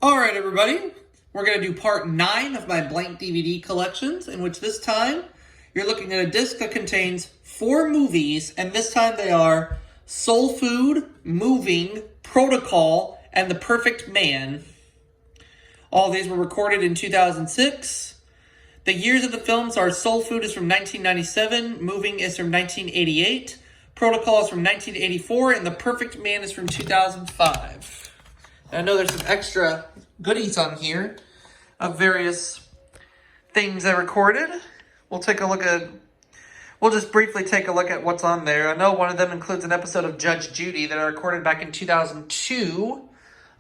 Alright, everybody. We're going to do part 9 of my blank DVD collections, in which this time you're looking at a disc that contains 4 movies, and this time they are Soul Food, Moving, Protocol, and The Perfect Man. All these were recorded in 2006. The years of the films are Soul Food is from 1997, Moving is from 1988, Protocol is from 1984, and The Perfect Man is from 2005. I know there's some extra goodies on here of various things I recorded. We'll just briefly take a look at what's on there. I know one of them includes an episode of Judge Judy that I recorded back in 2002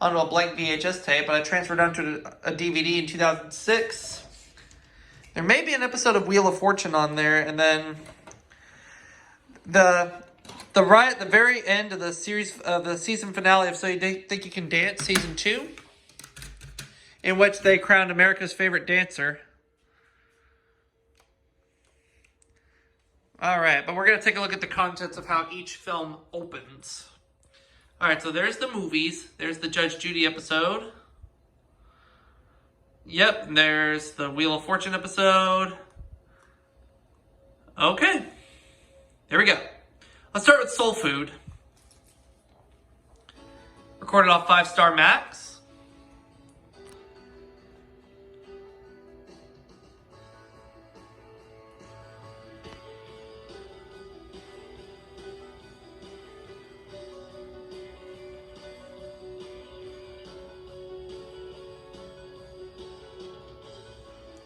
onto a blank VHS tape, but I transferred onto a DVD in 2006. There may be an episode of Wheel of Fortune on there, and then right at the very end of the series, the season finale of So You Think You Can Dance, Season 2, in which they crowned America's favorite dancer. Alright, but we're going to take a look at the contents of how each film opens. Alright, so there's the movies. There's the Judge Judy episode. Yep, there's the Wheel of Fortune episode. Okay, there we go. Let's start with Soul Food. Recorded off 5 Star Max.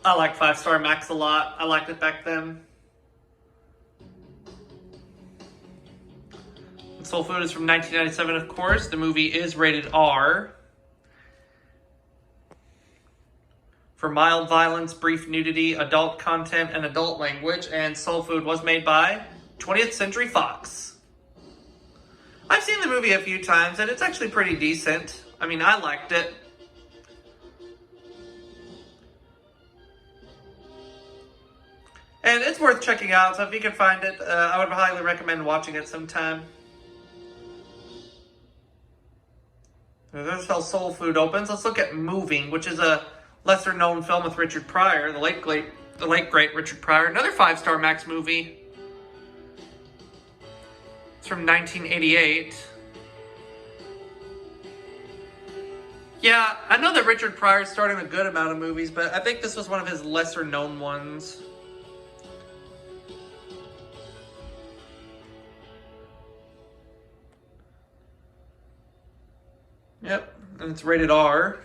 I like 5 Star Max a lot. I liked it back then. Soul Food is from 1997, of course. The movie is rated R for mild violence, brief nudity, adult content, and adult language. And Soul Food was made by 20th Century Fox. I've seen the movie a few times, and it's actually pretty decent. I mean, I liked it. And it's worth checking out, so if you can find it, I would highly recommend watching it sometime. There's how Soul Food opens. Let's look at Moving, which is a lesser-known film with Richard Pryor, the late great Richard Pryor. Another 5 Star Max movie. It's from 1988. Yeah, I know that Richard Pryor starred in a good amount of movies, but I think this was one of his lesser-known ones. Yep, and it's rated R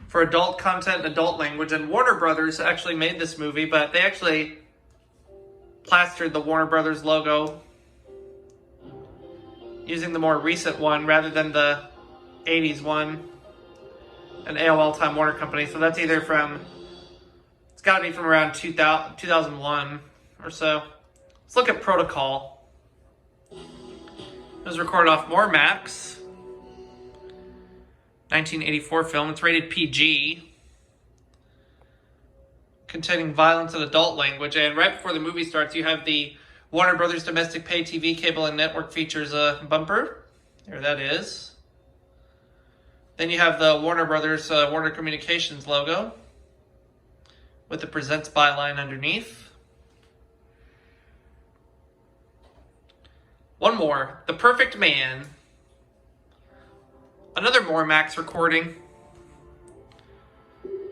for adult content and adult language. And Warner Brothers actually made this movie, but they actually plastered the Warner Brothers logo using the more recent one rather than the 80s one, an AOL Time Warner Company. So that's either from, it's got to be from around 2001 or so. Let's look at Protocol. It was recorded off More Max. 1984 film. It's rated PG. Containing violence and adult language. And right before the movie starts, you have the Warner Brothers Domestic Pay TV, Cable, and Network Features bumper. There that is. Then you have the Warner Brothers Warner Communications logo with the Presents byline underneath. One more, The Perfect Man. Another More Max recording.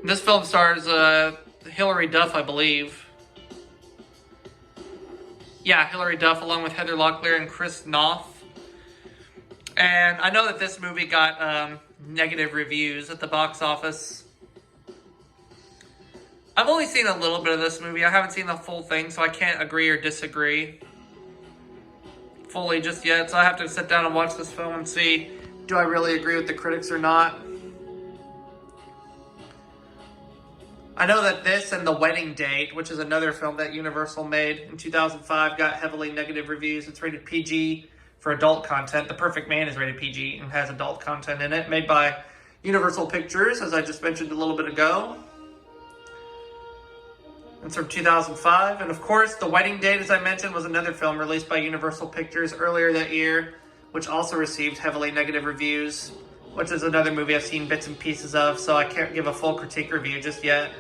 This film stars Hilary Duff, I believe. Yeah, Hilary Duff along with Heather Locklear and Chris Noth. And I know that this movie got negative reviews at the box office. I've only seen a little bit of this movie. I haven't seen the full thing, so I can't agree or disagree fully just yet, so I have to sit down and watch this film and see, do I really agree with the critics or not? I know that this and The Wedding Date, which is another film that Universal made in 2005, got heavily negative reviews. It's rated PG for adult content. The Perfect Man is rated PG and has adult content in it, made by Universal Pictures, as I just mentioned a little bit ago. It's from 2005. And of course, The Wedding Date, as I mentioned, was another film released by Universal Pictures earlier that year, which also received heavily negative reviews. which is another movie I've seen bits and pieces of, so I can't give a full critique review just yet.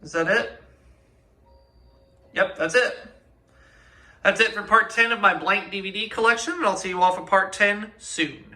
Is that it? Yep, that's it. That's it for part 10 of my blank DVD collection, and I'll see you all for part 10 soon.